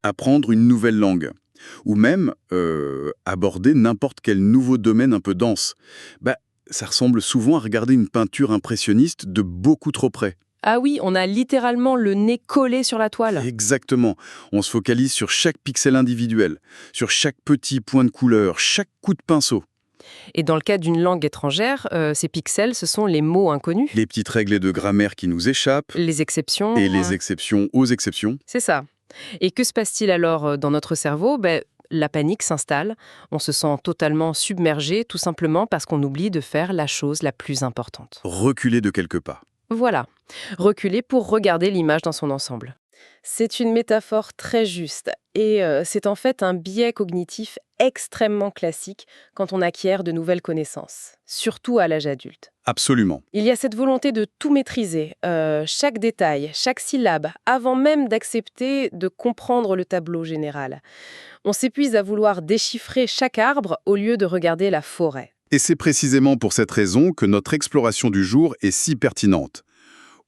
apprendre une nouvelle langue, ou même aborder n'importe quel nouveau domaine un peu dense. Ça ressemble souvent à regarder une peinture impressionniste de beaucoup trop près. Ah oui, on a littéralement le nez collé sur la toile. Exactement. On se focalise sur chaque pixel individuel, sur chaque petit point de couleur, chaque coup de pinceau. Et dans le cas d'une langue étrangère, ces pixels, ce sont les mots inconnus. Les petites règles de grammaire qui nous échappent, Les exceptions. et les exceptions aux exceptions. C'est ça. Et que se passe-t-il alors dans notre cerveau? La panique s'installe, on se sent totalement submergé, tout simplement parce qu'on oublie de faire la chose la plus importante. Reculer de quelques pas. Voilà, reculer pour regarder l'image dans son ensemble. C'est une métaphore très juste et c'est en fait un biais cognitif extrêmement classique quand on acquiert de nouvelles connaissances, surtout à l'âge adulte. Absolument. Il y a cette volonté de tout maîtriser, chaque détail, chaque syllabe, avant même d'accepter de comprendre le tableau général. On s'épuise à vouloir déchiffrer chaque arbre au lieu de regarder la forêt. Et c'est précisément pour cette raison que notre exploration du jour est si pertinente.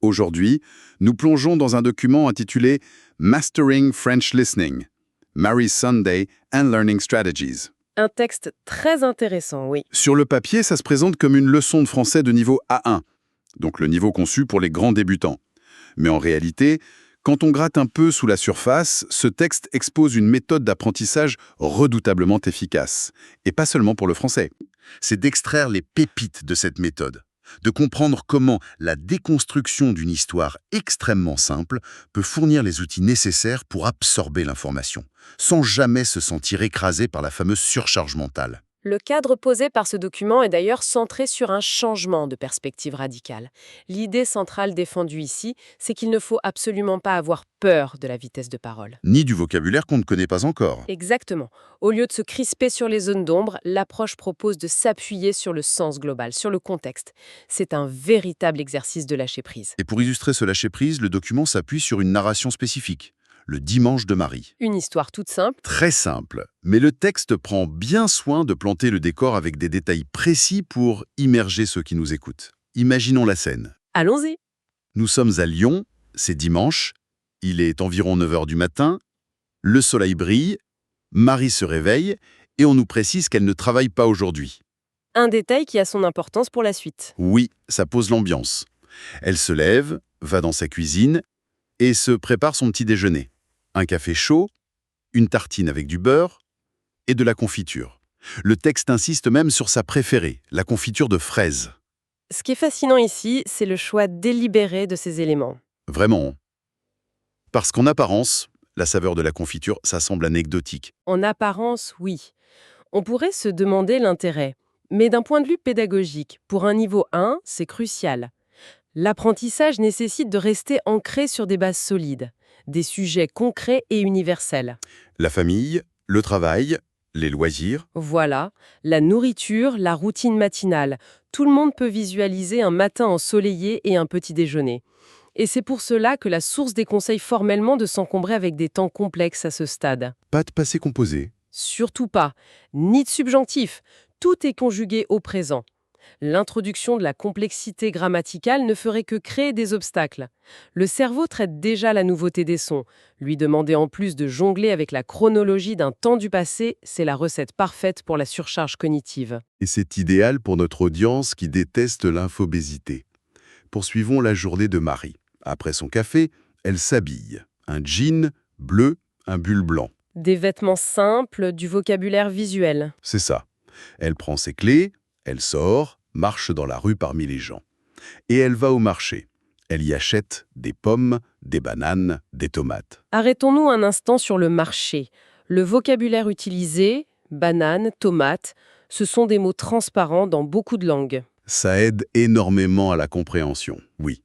Aujourd'hui, nous plongeons dans un document intitulé Mastering French Listening, Mary's Sunday and Learning Strategies. Un texte très intéressant, oui. Sur le papier, ça se présente comme une leçon de français de niveau A1, donc le niveau conçu pour les grands débutants. Mais en réalité, quand on gratte un peu sous la surface, ce texte expose une méthode d'apprentissage redoutablement efficace. Et pas seulement pour le français. C'est d'extraire les pépites de cette méthode, de comprendre comment la déconstruction d'une histoire extrêmement simple peut fournir les outils nécessaires pour absorber l'information, sans jamais se sentir écrasé par la fameuse surcharge mentale. Le cadre posé par ce document est d'ailleurs centré sur un changement de perspective radicale. L'idée centrale défendue ici, c'est qu'il ne faut absolument pas avoir peur de la vitesse de parole. Ni du vocabulaire qu'on ne connaît pas encore. Exactement. Au lieu de se crisper sur les zones d'ombre, l'approche propose de s'appuyer sur le sens global, sur le contexte. C'est un véritable exercice de lâcher prise. Et pour illustrer ce lâcher-prise, le document s'appuie sur une narration spécifique, le Dimanche de Marie. Une histoire toute simple. Très simple, mais le texte prend bien soin de planter le décor avec des détails précis pour immerger ceux qui nous écoutent. Imaginons la scène. Allons-y. Nous sommes à Lyon, c'est dimanche, il est environ 9 h du matin, le soleil brille, Marie se réveille et on nous précise qu'elle ne travaille pas aujourd'hui. Un détail qui a son importance pour la suite. Oui, ça pose l'ambiance. Elle se lève, va dans sa cuisine et se prépare son petit déjeuner. Un café chaud, une tartine avec du beurre et de la confiture. Le texte insiste même sur sa préférée, la confiture de fraises. Ce qui est fascinant ici, c'est le choix délibéré de ces éléments. Vraiment. Parce qu'en apparence, la saveur de la confiture, ça semble anecdotique. En apparence, oui. On pourrait se demander l'intérêt. Mais d'un point de vue pédagogique, pour un niveau 1, c'est crucial. L'apprentissage nécessite de rester ancré sur des bases solides, des sujets concrets et universels. La famille, le travail, les loisirs. Voilà, la nourriture, la routine matinale. Tout le monde peut visualiser un matin ensoleillé et un petit déjeuner. Et c'est pour cela que la source déconseille formellement de s'encombrer avec des temps complexes à ce stade. Pas de passé composé. Surtout pas, ni de subjonctif. Tout est conjugué au présent. L'introduction de la complexité grammaticale ne ferait que créer des obstacles. Le cerveau traite déjà la nouveauté des sons. Lui demander en plus de jongler avec la chronologie d'un temps du passé, c'est la recette parfaite pour la surcharge cognitive. Et c'est idéal pour notre audience qui déteste l'infobésité. Poursuivons la journée de Marie. Après son café, elle s'habille. Un jean bleu, un bulle blanc. Des vêtements simples, du vocabulaire visuel. C'est ça. Elle prend ses clés, elle sort, marche dans la rue parmi les gens. Et elle va au marché. Elle y achète des pommes, des bananes, des tomates. Arrêtons-nous un instant sur le marché. Le vocabulaire utilisé, banane, tomate, ce sont des mots transparents dans beaucoup de langues. Ça aide énormément à la compréhension, oui.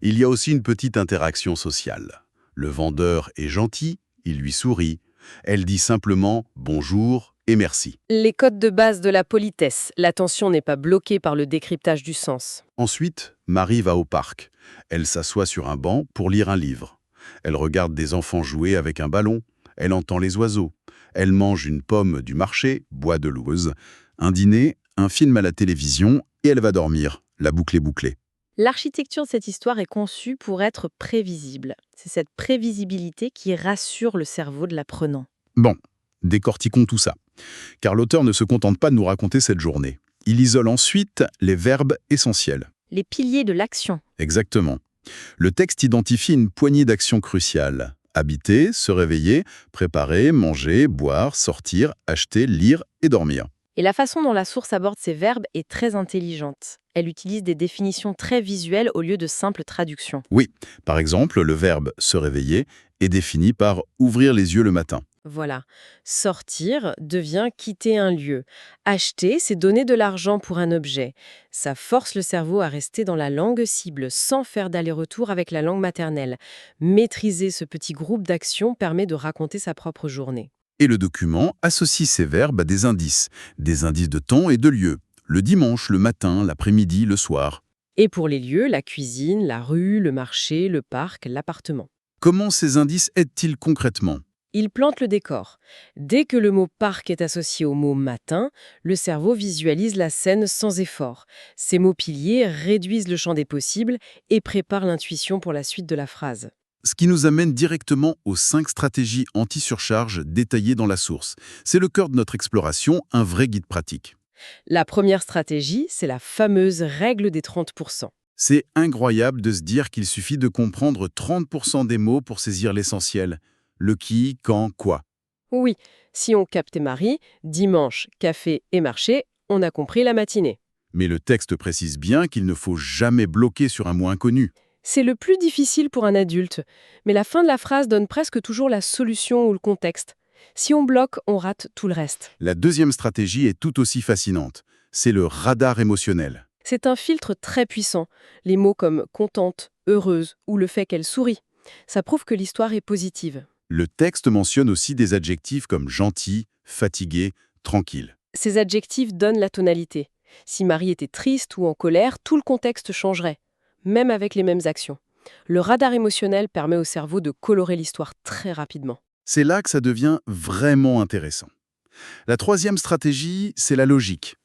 Il y a aussi une petite interaction sociale. Le vendeur est gentil, il lui sourit. Elle dit simplement « bonjour » et « merci ». Les codes de base de la politesse. L'attention n'est pas bloquée par le décryptage du sens. Ensuite, Marie va au parc. Elle s'assoit sur un banc pour lire un livre. Elle regarde des enfants jouer avec un ballon. Elle entend les oiseaux. Elle mange une pomme du marché, boit de l'ouze, un dîner, un film à la télévision et elle va dormir. La boucle est bouclée. L'architecture de cette histoire est conçue pour être prévisible. C'est cette prévisibilité qui rassure le cerveau de l'apprenant. Bon, décortiquons tout ça. Car l'auteur ne se contente pas de nous raconter cette journée. Il isole ensuite les verbes essentiels. Les piliers de l'action. Exactement. Le texte identifie une poignée d'actions cruciales. Habiter, se réveiller, préparer, manger, boire, sortir, acheter, lire et dormir. Et la façon dont la source aborde ces verbes est très intelligente. Elle utilise des définitions très visuelles au lieu de simples traductions. Oui, par exemple, le verbe « se réveiller » est défini par « ouvrir les yeux le matin ». Voilà. Sortir devient quitter un lieu. Acheter, c'est donner de l'argent pour un objet. Ça force le cerveau à rester dans la langue cible sans faire d'aller-retour avec la langue maternelle. Maîtriser ce petit groupe d'actions permet de raconter sa propre journée. Et le document associe ces verbes à des indices de temps et de lieu. Le dimanche, le matin, l'après-midi, le soir. Et pour les lieux, la cuisine, la rue, le marché, le parc, l'appartement. Comment ces indices aident-ils concrètement ? Il plante le décor. Dès que le mot parc est associé au mot matin, le cerveau visualise la scène sans effort. Ces mots piliers réduisent le champ des possibles et préparent l'intuition pour la suite de la phrase. Ce qui nous amène directement aux 5 stratégies anti-surcharge détaillées dans la source. C'est le cœur de notre exploration, un vrai guide pratique. La première stratégie, c'est la fameuse règle des 30%. C'est incroyable de se dire qu'il suffit de comprendre 30% des mots pour saisir l'essentiel. Le qui, quand, quoi. Oui, si on capte Marie, dimanche, café et marché, on a compris la matinée. Mais le texte précise bien qu'il ne faut jamais bloquer sur un mot inconnu. C'est le plus difficile pour un adulte, mais la fin de la phrase donne presque toujours la solution ou le contexte. Si on bloque, on rate tout le reste. La deuxième stratégie est tout aussi fascinante. C'est le radar émotionnel. C'est un filtre très puissant. Les mots comme contente, heureuse ou le fait qu'elle sourit. Ça prouve que l'histoire est positive. Le texte mentionne aussi des adjectifs comme gentil, fatigué, tranquille. Ces adjectifs donnent la tonalité. Si Marie était triste ou en colère, tout le contexte changerait, même avec les mêmes actions. Le radar émotionnel permet au cerveau de colorer l'histoire très rapidement. C'est là que ça devient vraiment intéressant. La troisième stratégie, c'est la logique.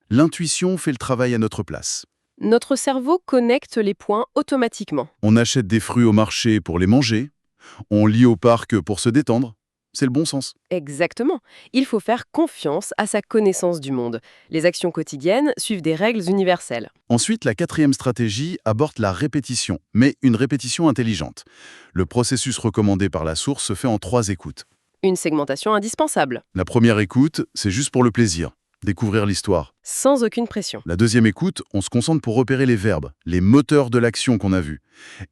L'intuition fait le travail à notre place. Notre cerveau connecte les points automatiquement. On achète des fruits au marché pour les manger, on lit au parc pour se détendre. C'est le bon sens. Exactement. Il faut faire confiance à sa connaissance du monde. Les actions quotidiennes suivent des règles universelles. Ensuite, la quatrième stratégie aborde la répétition, mais une répétition intelligente. Le processus recommandé par la source se fait en 3 écoutes. Une segmentation indispensable, La première écoute, c'est juste pour le plaisir, découvrir l'histoire. sans aucune pression. La deuxième écoute, on se concentre pour repérer les verbes, les moteurs de l'action qu'on a vus.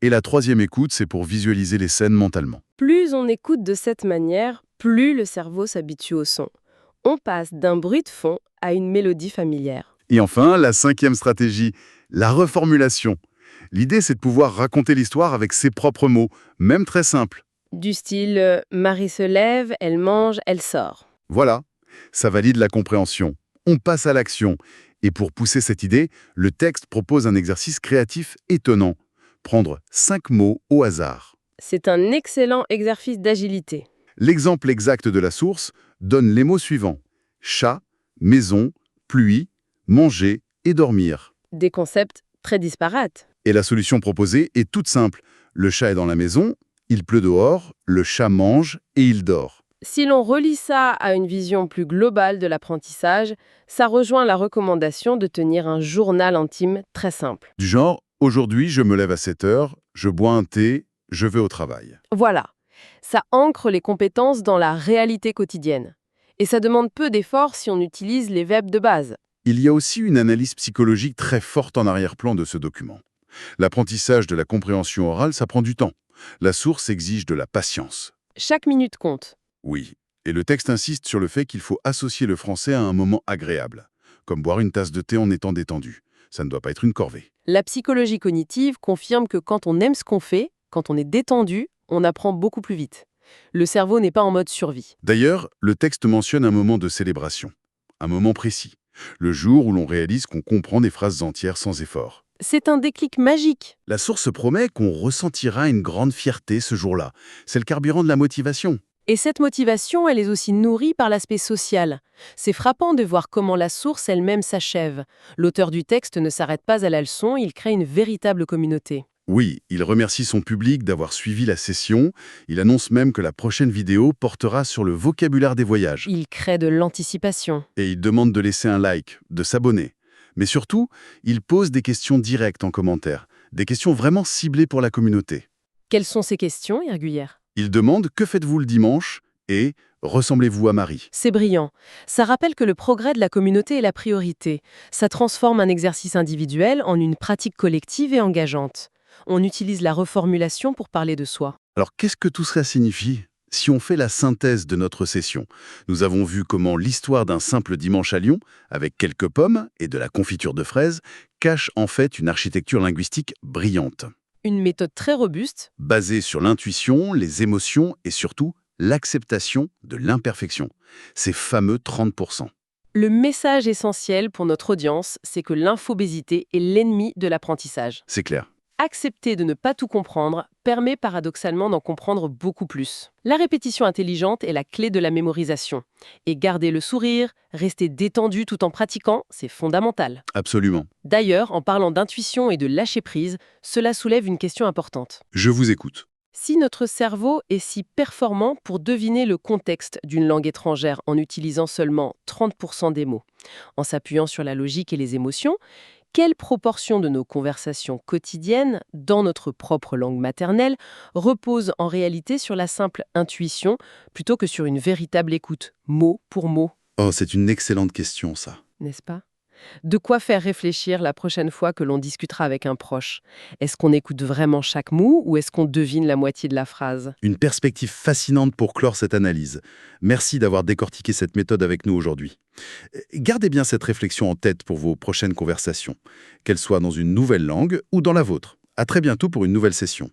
Et la troisième écoute, c'est pour visualiser les scènes mentalement. Plus on écoute de cette manière, plus le cerveau s'habitue au son. On passe d'un bruit de fond à une mélodie familière. Et enfin, la cinquième stratégie, la reformulation. L'idée, c'est de pouvoir raconter l'histoire avec ses propres mots, même très simples. Du style Marie se lève, elle mange, elle sort. Voilà, ça valide la compréhension. On passe à l'action. Et pour pousser cette idée, le texte propose un exercice créatif étonnant. Prendre 5 mots au hasard. C'est un excellent exercice d'agilité. L'exemple exact de la source donne les mots suivants. Chat, maison, pluie, manger et dormir. Des concepts très disparates. Et la solution proposée est toute simple. Le chat est dans la maison, il pleut dehors, le chat mange et il dort. Si l'on relie ça à une vision plus globale de l'apprentissage, ça rejoint la recommandation de tenir un journal intime très simple. Du genre, aujourd'hui je me lève à 7 heures, je bois un thé, je vais au travail. Voilà, ça ancre les compétences dans la réalité quotidienne. Et ça demande peu d'efforts si on utilise les verbes de base. Il y a aussi une analyse psychologique très forte en arrière-plan de ce document. L'apprentissage de la compréhension orale, ça prend du temps. La source exige de la patience. Chaque minute compte. Oui, et le texte insiste sur le fait qu'il faut associer le français à un moment agréable, comme boire une tasse de thé en étant détendu. Ça ne doit pas être une corvée. La psychologie cognitive confirme que quand on aime ce qu'on fait, quand on est détendu, on apprend beaucoup plus vite. Le cerveau n'est pas en mode survie. D'ailleurs, le texte mentionne un moment de célébration, un moment précis, le jour où l'on réalise qu'on comprend des phrases entières sans effort. C'est un déclic magique. La source promet qu'on ressentira une grande fierté ce jour-là. C'est le carburant de la motivation. Et cette motivation, elle est aussi nourrie par l'aspect social. C'est frappant de voir comment la source elle-même s'achève. L'auteur du texte ne s'arrête pas à la leçon, il crée une véritable communauté. Oui, il remercie son public d'avoir suivi la session. Il annonce même que la prochaine vidéo portera sur le vocabulaire des voyages. Il crée de l'anticipation. Et il demande de laisser un like, de s'abonner. Mais surtout, il pose des questions directes en commentaire. Des questions vraiment ciblées pour la communauté. Quelles sont ces questions, Irguillère? Il demande « Que faites-vous le dimanche ?» et « Ressemblez-vous à Marie ?» C'est brillant. Ça rappelle que le progrès de la communauté est la priorité. Ça transforme un exercice individuel en une pratique collective et engageante. On utilise la reformulation pour parler de soi. Alors qu'est-ce que tout cela signifie? Si on fait la synthèse de notre session, nous avons vu comment l'histoire d'un simple dimanche à Lyon, avec quelques pommes et de la confiture de fraises, cache en fait une architecture linguistique brillante, Une méthode très robuste. basée sur l'intuition, les émotions et surtout l'acceptation de l'imperfection. Ces fameux 30%. Le message essentiel pour notre audience, c'est que l'infobésité est l'ennemi de l'apprentissage. C'est clair. Accepter de ne pas tout comprendre permet paradoxalement d'en comprendre beaucoup plus. La répétition intelligente est la clé de la mémorisation. Et garder le sourire, rester détendu tout en pratiquant, c'est fondamental. Absolument. D'ailleurs, en parlant d'intuition et de lâcher prise, cela soulève une question importante. Je vous écoute. Si notre cerveau est si performant pour deviner le contexte d'une langue étrangère en utilisant seulement 30% des mots, en s'appuyant sur la logique et les émotions, quelle proportion de nos conversations quotidiennes, dans notre propre langue maternelle, repose en réalité sur la simple intuition plutôt que sur une véritable écoute, mot pour mot, Oh, c'est une excellente question, ça. n'est-ce pas? De quoi faire réfléchir la prochaine fois que l'on discutera avec un proche. Est-ce qu'on écoute vraiment chaque mot ou est-ce qu'on devine la moitié de la phrase? Une perspective fascinante pour clore cette analyse. Merci d'avoir décortiqué cette méthode avec nous aujourd'hui. Gardez bien cette réflexion en tête pour vos prochaines conversations, qu'elles soient dans une nouvelle langue ou dans la vôtre. À très bientôt pour une nouvelle session.